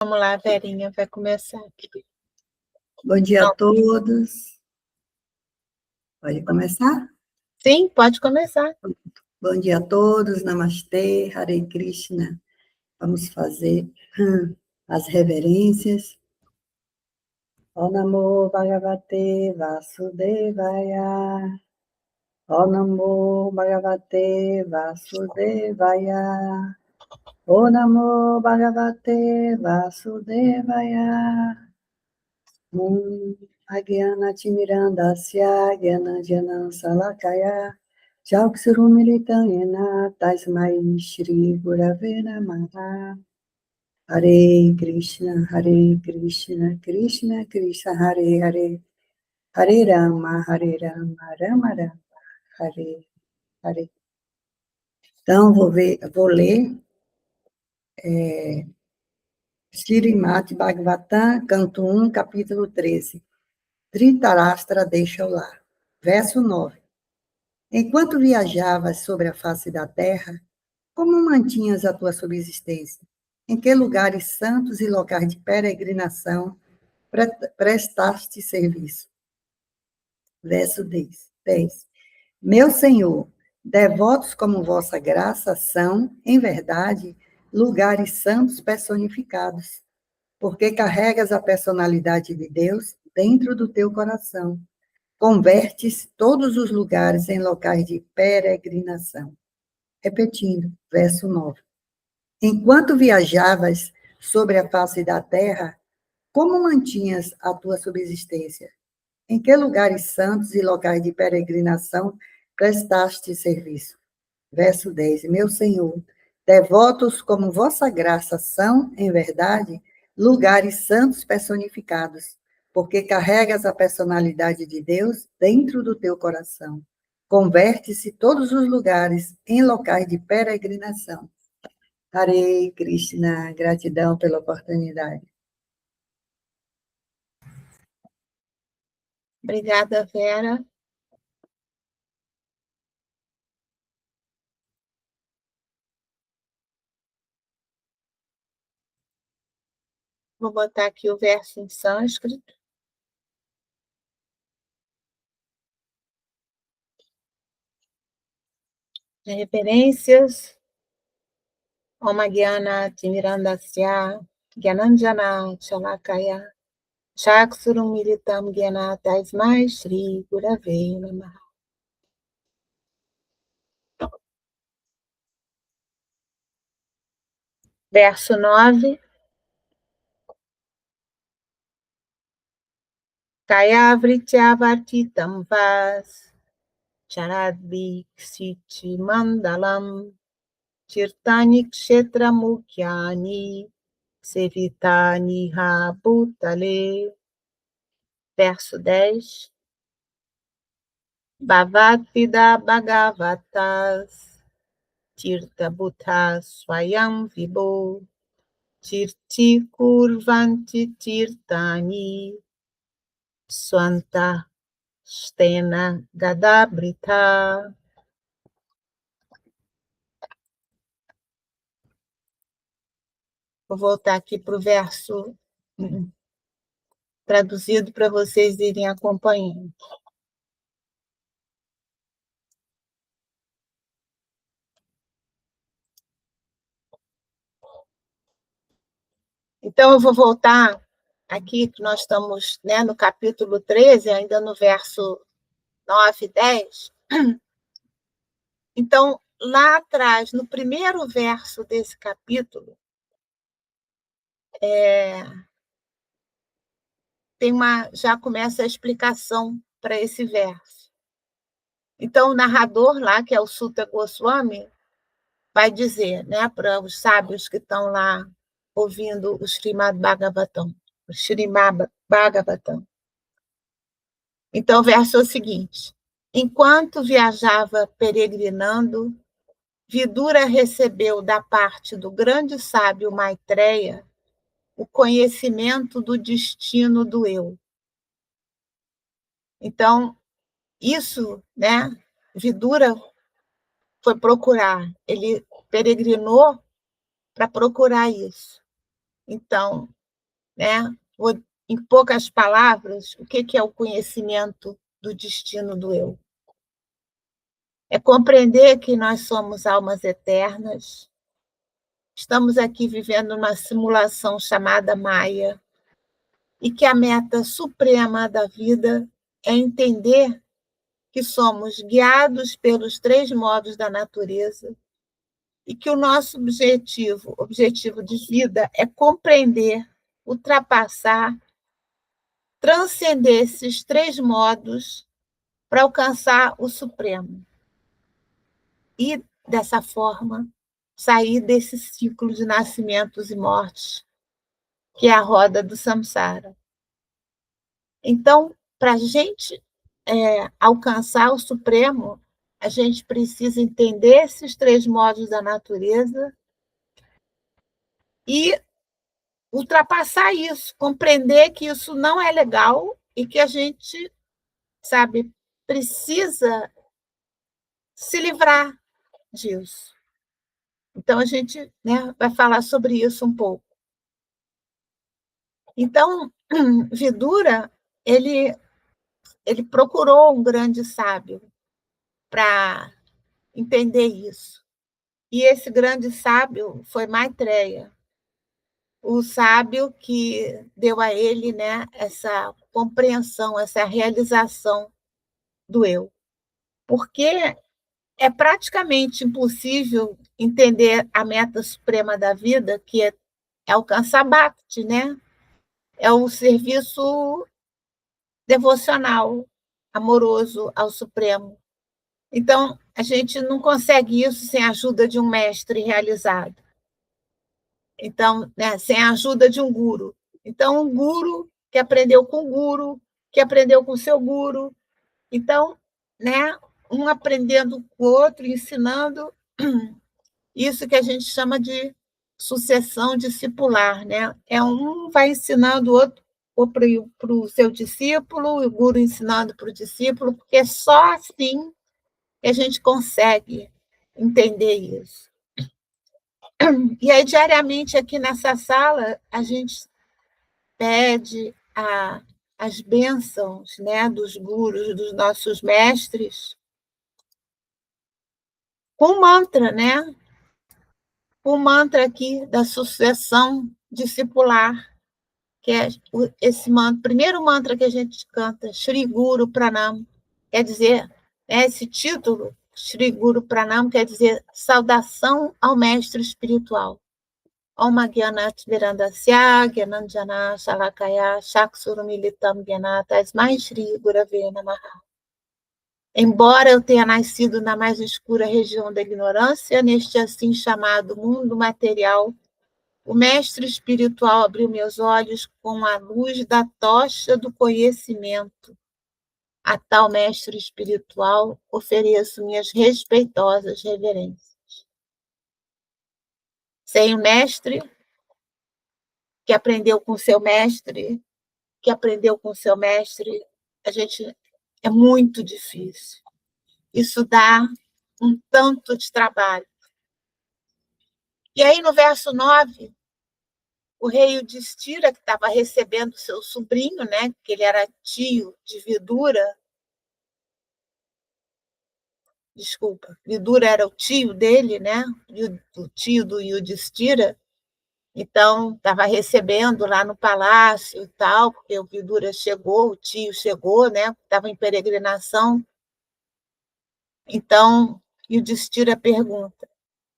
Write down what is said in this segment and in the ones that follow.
Vamos lá, Verinha, vai começar aqui. Bom dia a todos. Pode começar? Sim, pode começar. Bom dia a todos, Namastê, Hare Krishna. Vamos fazer as reverências. Ó Namo Bhagavate Vasudevaya. Ó Namo Bhagavate Vasudevaya. Ó Namo Bhagavate Vasudevaya. Agyana Timirandasya Gyananjana Salakaya Chaksurumilitayena Tasmai Shri Gurave Namaha. Hare Krishna, Krishna Krishna, Hare Hare, Hare Rama, Rama Rama, Hare Hare. Então, vou ler Srimad Bhagavatam, canto 1, capítulo 13. Dhritarashtra deixa o lar. Verso 9. Enquanto viajavas sobre a face da terra, como mantinhas a tua subsistência? Em que lugares santos e locais de peregrinação prestaste serviço? Verso 10. Meu Senhor, devotos como vossa graça são, em verdade, lugares santos personificados, porque carregas a personalidade de Deus dentro do teu coração. Convertes todos os lugares em locais de peregrinação. Repetindo, verso 9. Enquanto viajavas sobre a face da terra, como mantinhas a tua subsistência? Em que lugares santos e locais de peregrinação prestaste serviço? Verso 10. Meu Senhor, devotos como vossa graça são, em verdade, lugares santos personificados, porque carregas a personalidade de Deus dentro do teu coração. Converte-se todos os lugares em locais de peregrinação. Hare Krishna, gratidão pela oportunidade. Obrigada, Vera. Vou botar aqui o verso em sânscrito. Referências. Om Gyana Timirandasya Gyananjana Shalakaya Chaksurumilitam Gyana Tasmai Shri Gurave Namaha. Verso 9. Kaya Vrityavartitam Vas Charadvik Siti Mandalam Tirtani Kshetra Mukyani Sevitani Habutale. Verso 10. Bhavatida Bhagavatas Tirta Bhuta Swayam Vibho Tirti Kurvanti Tirtani Swanta Stena Gadabrita. Vou voltar aqui para o verso traduzido para vocês irem acompanhando. Então, eu vou voltar aqui, que nós estamos, né, no capítulo 13, ainda no verso 9 e 10. Então, lá atrás, no primeiro verso desse capítulo, já começa a explicação para esse verso. Então, o narrador lá, que é o Suta Goswami, vai dizer, né, para os sábios que estão lá ouvindo o Srimad Bhagavatam. Então, o verso é o seguinte: enquanto viajava peregrinando, Vidura recebeu da parte do grande sábio Maitreya o conhecimento do destino do eu. Então, isso, né, Vidura foi procurar, ele peregrinou para procurar isso. Então, né, em poucas palavras, o que é o conhecimento do destino do eu? É compreender que nós somos almas eternas, estamos aqui vivendo uma simulação chamada Maia, e que a meta suprema da vida é entender que somos guiados pelos três modos da natureza e que o nosso objetivo de vida é compreender, ultrapassar, transcender esses três modos para alcançar o Supremo. E, dessa forma, sair desse ciclo de nascimentos e mortes, que é a roda do samsara. Então, para a gente alcançar o Supremo, a gente precisa entender esses três modos da natureza e ultrapassar isso, compreender que isso não é legal e que a gente, sabe, precisa se livrar disso. Então, a gente, né, vai falar sobre isso um pouco. Então, Vidura, ele procurou um grande sábio para entender isso. E esse grande sábio foi Maitreya, o sábio que deu a ele, né, essa compreensão, essa realização do eu. Porque é praticamente impossível entender a meta suprema da vida, que é alcançar Bhakti, né? É o serviço devocional, amoroso ao Supremo. Então, a gente não consegue isso sem a ajuda de um mestre realizado. Então, né, sem a ajuda de um guru. Então, um guru que aprendeu com o guru, que aprendeu com o seu guru. Então, né, um aprendendo com o outro, ensinando, isso que a gente chama de sucessão discipular, né? É um vai ensinando o outro para o seu discípulo, o guru ensinando para o discípulo, porque é só assim que a gente consegue entender isso. E aí, diariamente, aqui nessa sala, a gente pede as bênçãos, né, dos gurus, dos nossos mestres, com mantra, né? O mantra aqui da sucessão discipular, que é esse mantra, primeiro mantra que a gente canta, Shri Guru Pranam, quer dizer, esse título, Shri Guru Pranam, quer dizer saudação ao mestre espiritual. Om Gyanat Virandasya, Gyananjana Shalakaya, Chaksurumilitam Gyanata, Tasmai Shri Gurave Namaha. Embora eu tenha nascido na mais escura região da ignorância, neste assim chamado mundo material, o mestre espiritual abriu meus olhos com a luz da tocha do conhecimento. A tal mestre espiritual ofereço minhas respeitosas reverências. Sem o mestre, que aprendeu com seu mestre, a gente é muito difícil. Isso dá um tanto de trabalho. E aí, no verso 9, o rei Yudhishthira, que estava recebendo seu sobrinho, né, que ele era tio de Vidura, Vidura era o tio dele, né, o tio do Yudhishthira, então estava recebendo lá no palácio e tal, porque o Vidura chegou, o tio chegou, né, estava em peregrinação. Então, Yudhishthira pergunta: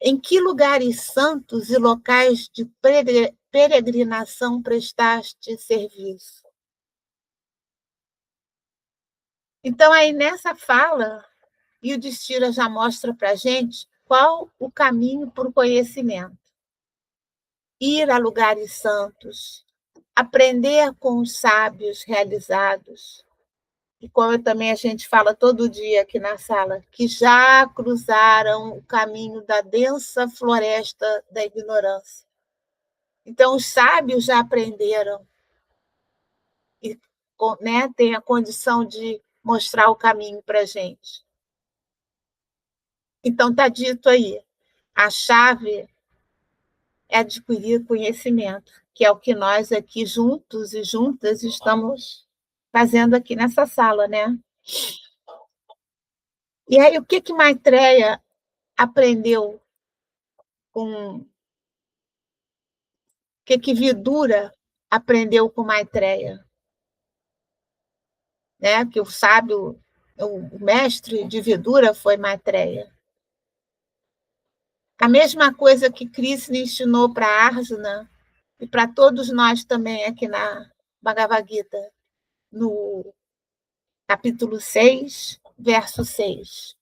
em que lugares santos e locais de peregrinação prestaste serviço? Então, aí nessa fala, Yudhishthira já mostra para a gente qual o caminho para o conhecimento. Ir a lugares santos, aprender com os sábios realizados, e como também a gente fala todo dia aqui na sala, que já cruzaram o caminho da densa floresta da ignorância. Então, os sábios já aprenderam e, né, têm a condição de mostrar o caminho para a gente. Então, está dito aí, a chave é adquirir conhecimento, que é o que nós aqui juntos e juntas estamos fazendo aqui nessa sala, né? E aí, o que Maitreya aprendeu com... O que Vidura aprendeu com Maitreya? Né? Que o sábio, o mestre de Vidura foi Maitreya. A mesma coisa que Krishna ensinou para Arjuna e para todos nós também aqui na Bhagavad Gita, no capítulo 6, verso 6.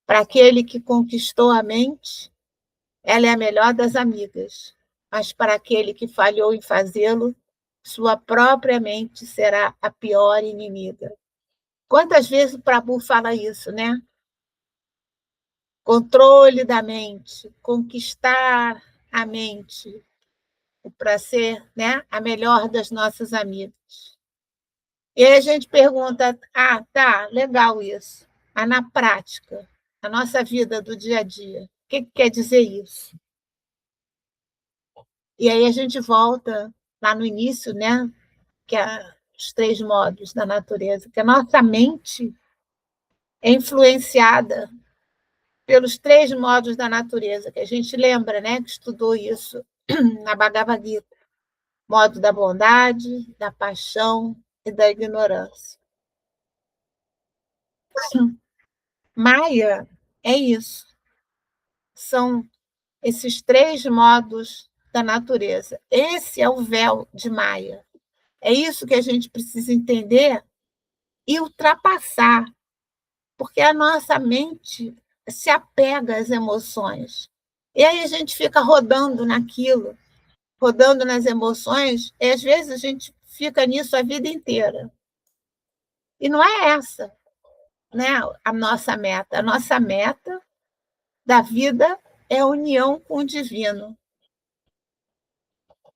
Para aquele que conquistou a mente, ela é a melhor das amigas, mas para aquele que falhou em fazê-lo, sua própria mente será a pior inimiga. Quantas vezes o Prabhu fala isso, né? Controle da mente, conquistar a mente, para ser, né, a melhor das nossas amigas. E aí a gente pergunta, tá, legal isso, mas na prática, na nossa vida do dia a dia, o que quer dizer isso? E aí a gente volta lá no início, né, que é os 3 modos da natureza, que a nossa mente é influenciada pelos 3 modos da natureza, que a gente lembra, né, que estudou isso na Bhagavad Gita. Modo da bondade, da paixão e da ignorância. Maia é isso. São esses 3 modos da natureza. Esse é o véu de Maia. É isso que a gente precisa entender e ultrapassar, porque a nossa mente se apega às emoções. E aí a gente fica rodando naquilo, rodando nas emoções, e às vezes a gente fica nisso a vida inteira. E não é essa, né, a nossa meta. A nossa meta da vida é a união com o divino.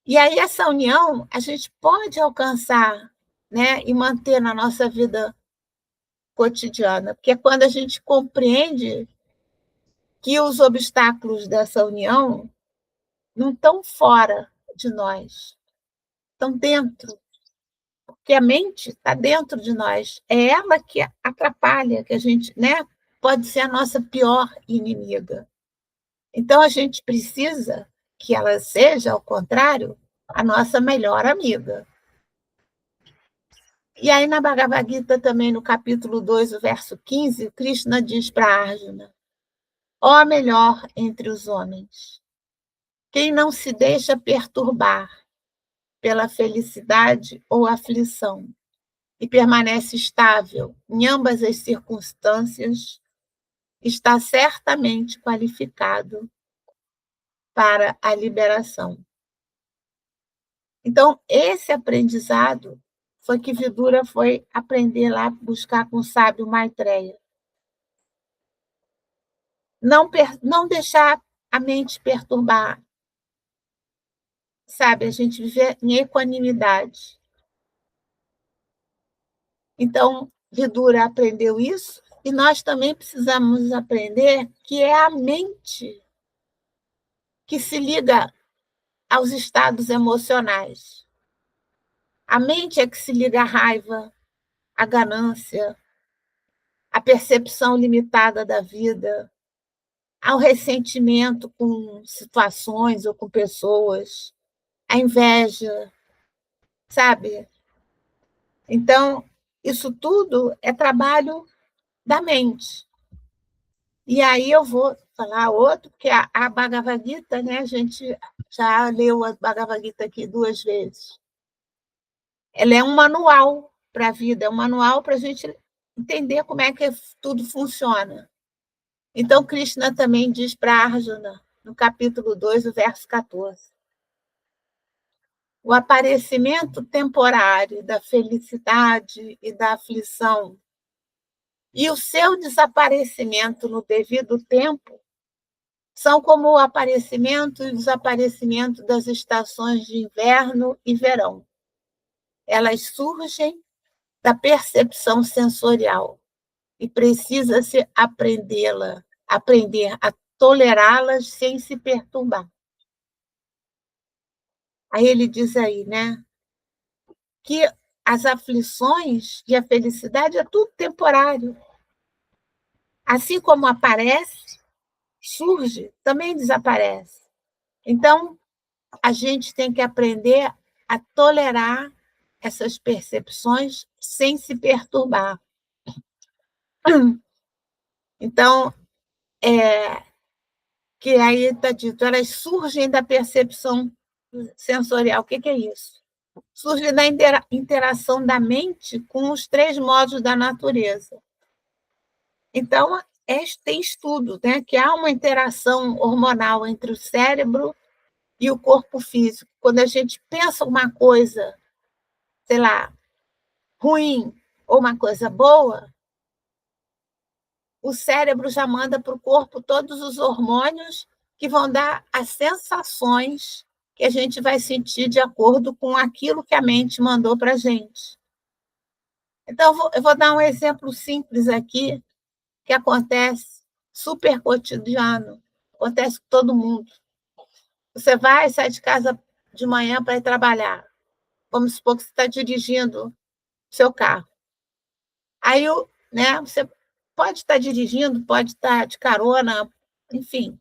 E aí essa união a gente pode alcançar, né, e manter na nossa vida cotidiana, porque é quando a gente compreende que os obstáculos dessa união não estão fora de nós, estão dentro, porque a mente está dentro de nós. É ela que atrapalha, que a gente, né, pode ser a nossa pior inimiga. Então, a gente precisa que ela seja, ao contrário, a nossa melhor amiga. E aí, na Bhagavad Gita, também no capítulo 2, o verso 15, Krishna diz para Arjuna: ó melhor entre os homens, quem não se deixa perturbar pela felicidade ou aflição e permanece estável em ambas as circunstâncias, está certamente qualificado para a liberação. Então, esse aprendizado foi que Vidura foi aprender lá, buscar com o sábio Maitreya. Não deixar a mente perturbar, sabe? A gente viver em equanimidade. Então, Vidura aprendeu isso, e nós também precisamos aprender que é a mente que se liga aos estados emocionais. A mente é que se liga à raiva, à ganância, à percepção limitada da vida, ao ressentimento com situações ou com pessoas, à inveja, sabe? Então, isso tudo é trabalho da mente. E aí eu vou falar outro, porque a Bhagavad Gita, né, a gente já leu a Bhagavad Gita aqui 2 vezes. Ela é um manual para a vida, é um manual para a gente entender como é que tudo funciona. Então, Krishna também diz para Arjuna, no capítulo 2, o verso 14: o aparecimento temporário da felicidade e da aflição e o seu desaparecimento no devido tempo são como o aparecimento e o desaparecimento das estações de inverno e verão. Elas surgem da percepção sensorial e precisa-se aprender a tolerá-las sem se perturbar. Aí ele diz aí, né, que as aflições e a felicidade é tudo temporário. Assim como aparece, surge, também desaparece. Então, a gente tem que aprender a tolerar essas percepções sem se perturbar. Então, que aí está dito, elas surgem da percepção sensorial. O que é isso? Surge da interação da mente com os três modos da natureza. Então, tem estudo, né, que há uma interação hormonal entre o cérebro e o corpo físico. Quando a gente pensa uma coisa, sei lá, ruim ou uma coisa boa, o cérebro já manda para o corpo todos os hormônios que vão dar as sensações que a gente vai sentir de acordo com aquilo que a mente mandou para a gente. Então, eu vou dar um exemplo simples aqui, que acontece super cotidiano, acontece com todo mundo. Você sai de casa de manhã para ir trabalhar. Vamos supor que você está dirigindo seu carro. Aí, né, você pode estar dirigindo, pode estar de carona, enfim.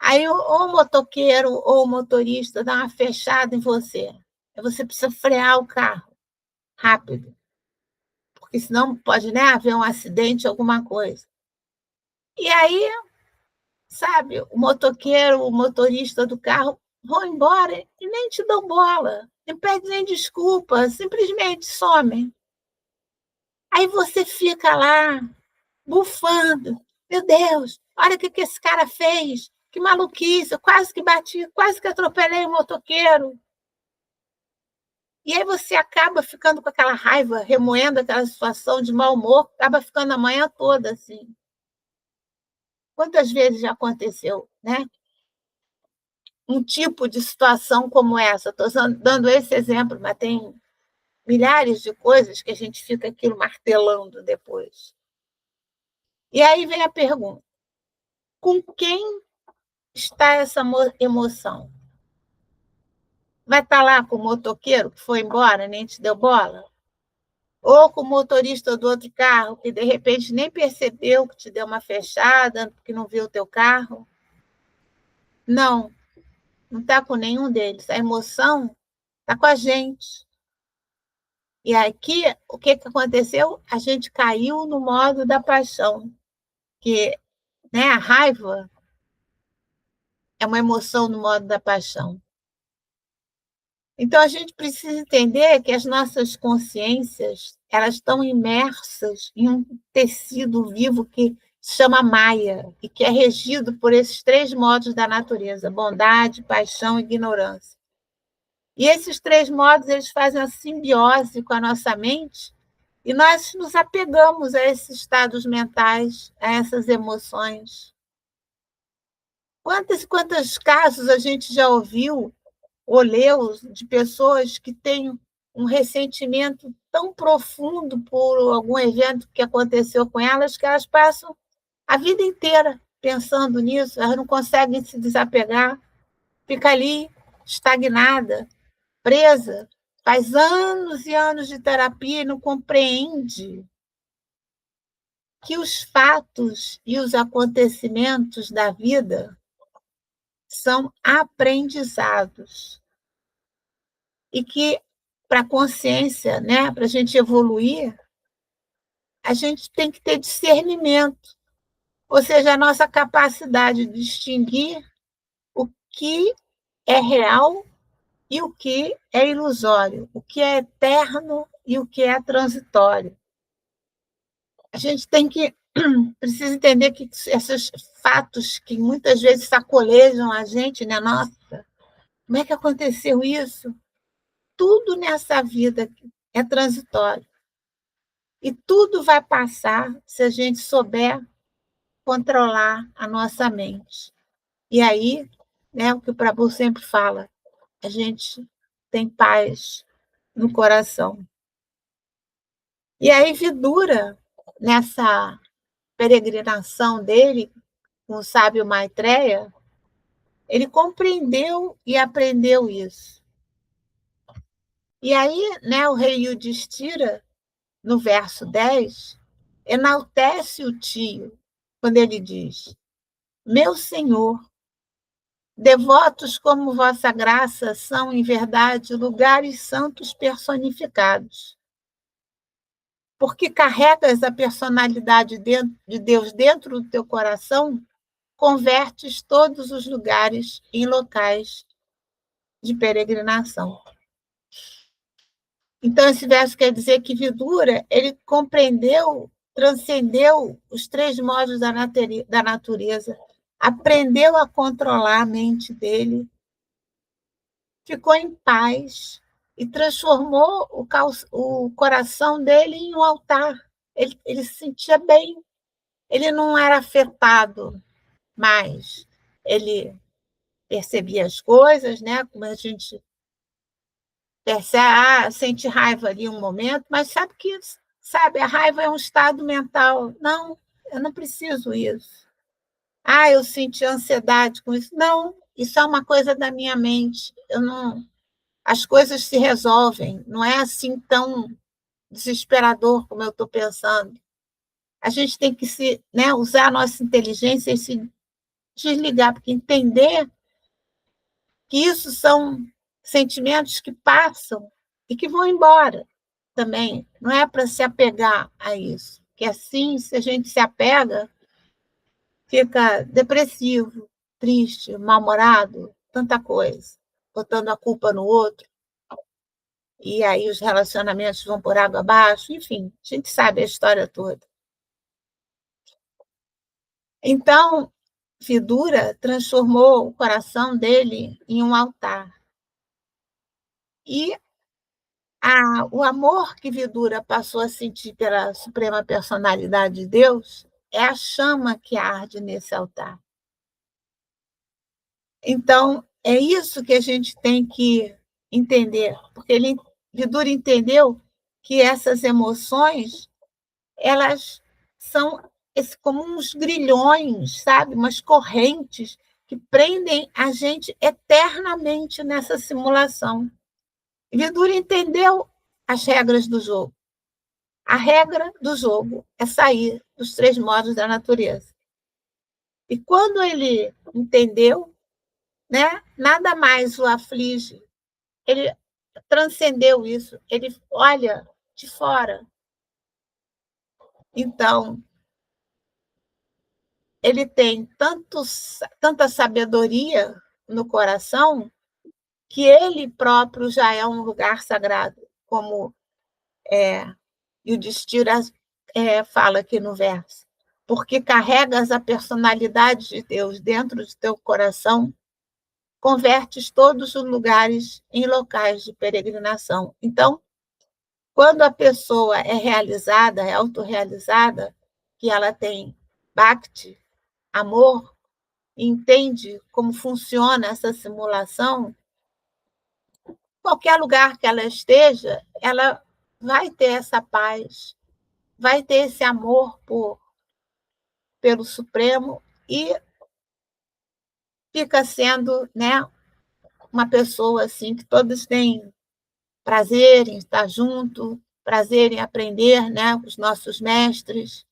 Aí, ou o motoqueiro ou o motorista dá uma fechada em você. Aí você precisa frear o carro rápido, porque senão pode, né, haver um acidente, alguma coisa. E aí, sabe, o motoqueiro, o motorista do carro vão embora e nem te dão bola, não pedem nem desculpa, simplesmente somem. Aí você fica lá, bufando. Meu Deus, olha o que esse cara fez. Que maluquice, eu quase que bati, quase que atropelei o motoqueiro. E aí você acaba ficando com aquela raiva, remoendo aquela situação de mau humor, acaba ficando a manhã toda assim. Quantas vezes já aconteceu, né? Um tipo de situação como essa. Estou dando esse exemplo, mas tem milhares de coisas que a gente fica aquilo martelando depois. E aí vem a pergunta: com quem está essa emoção? Vai estar lá com o motoqueiro que foi embora, nem te deu bola? Ou com o motorista do outro carro, que de repente nem percebeu que te deu uma fechada, que não viu o teu carro? Não, não está com nenhum deles. A emoção está com a gente. E aqui, o que aconteceu? A gente caiu no modo da paixão, que, né, a raiva é uma emoção no modo da paixão. Então, a gente precisa entender que as nossas consciências, elas estão imersas em um tecido vivo que se chama Maia, e que é regido por esses três modos da natureza: bondade, paixão e ignorância. E esses três modos, eles fazem a simbiose com a nossa mente, e nós nos apegamos a esses estados mentais, a essas emoções. Quantos e quantos casos a gente já ouviu ou leu de pessoas que têm um ressentimento tão profundo por algum evento que aconteceu com elas, que elas passam a vida inteira pensando nisso, elas não conseguem se desapegar, fica ali estagnada, presa, faz anos e anos de terapia e não compreende que os fatos e os acontecimentos da vida são aprendizados. E que, para a consciência, né, para a gente evoluir, a gente tem que ter discernimento, ou seja, a nossa capacidade de distinguir o que é real e o que é ilusório, o que é eterno e o que é transitório. A gente precisa entender que esses fatos que muitas vezes sacolejam a gente, né? Nossa, como é que aconteceu isso? Tudo nessa vida é transitório. E tudo vai passar se a gente souber controlar a nossa mente. E aí, né, o que o Prabhu sempre fala, a gente tem paz no coração. E aí, Vidura, nessa peregrinação dele com o sábio Maitreya, ele compreendeu e aprendeu isso. E aí, né, o rei Yudhishthira, no verso 10, enaltece o tio, quando ele diz: meu senhor, devotos como vossa graça são, em verdade, lugares santos personificados. Porque carregas a personalidade de Deus dentro do teu coração, convertes todos os lugares em locais de peregrinação. Então, esse verso quer dizer que Vidura, ele compreendeu, transcendeu os três modos da natureza, aprendeu a controlar a mente dele, ficou em paz e transformou o coração dele em um altar. Ele se sentia bem, ele não era afetado mais, ele percebia as coisas, né? Como a gente percebe, sente raiva ali um momento, mas sabe que, sabe, a raiva é um estado mental. Não, eu não preciso isso. Eu senti ansiedade com isso. Não, isso é uma coisa da minha mente. Eu não, as coisas se resolvem. Não é assim tão desesperador como eu estou pensando. A gente tem que usar a nossa inteligência e se desligar, porque entender que isso são sentimentos que passam e que vão embora também. Não é para se apegar a isso. Que assim, se a gente se apega, fica depressivo, triste, mal-humorado, tanta coisa, botando a culpa no outro. E aí os relacionamentos vão por água abaixo. Enfim, a gente sabe a história toda. Então, Vidura transformou o coração dele em um altar. E o amor que Vidura passou a sentir pela Suprema Personalidade de Deus é a chama que arde nesse altar. Então, é isso que a gente tem que entender, porque Vidura entendeu que essas emoções, elas são como uns grilhões, sabe? Umas correntes que prendem a gente eternamente nessa simulação. Vidura entendeu as regras do jogo. A regra do jogo é sair dos três modos da natureza. E quando ele entendeu, né, nada mais o aflige, ele transcendeu isso, ele olha de fora. Então, ele tem tanta sabedoria no coração que ele próprio já é um lugar sagrado, como Yudhishthira fala aqui no verso. Porque carregas a personalidade de Deus dentro do teu coração, convertes todos os lugares em locais de peregrinação. Então, quando a pessoa é realizada, é autorrealizada, que ela tem bhakti, amor, entende como funciona essa simulação, qualquer lugar que ela esteja, ela vai ter essa paz, vai ter esse amor pelo Supremo e fica sendo, né, uma pessoa assim que todos têm prazer em estar junto, prazer em aprender, né, com os nossos mestres.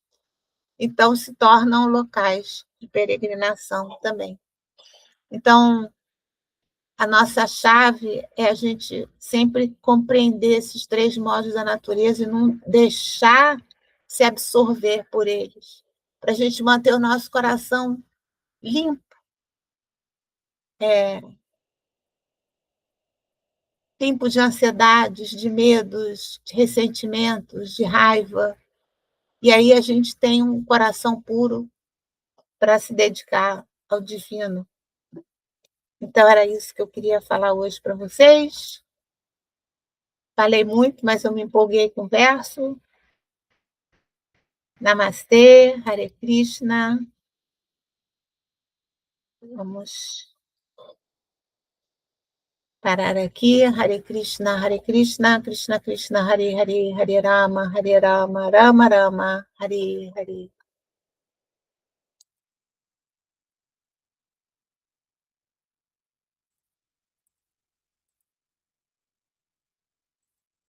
Então, se tornam locais de peregrinação também. Então, a nossa chave é a gente sempre compreender esses três modos da natureza e não deixar se absorver por eles, para a gente manter o nosso coração limpo. Limpo de ansiedades, de medos, de ressentimentos, de raiva. E aí a gente tem um coração puro para se dedicar ao divino. Então, era isso que eu queria falar hoje para vocês. Falei muito, mas eu me empolguei com o verso. Namastê, Hare Krishna. Vamos parar aqui. Hare Krishna, Krishna Krishna, Hare Hare, Hare Rama, Rama Rama, Hare Hare.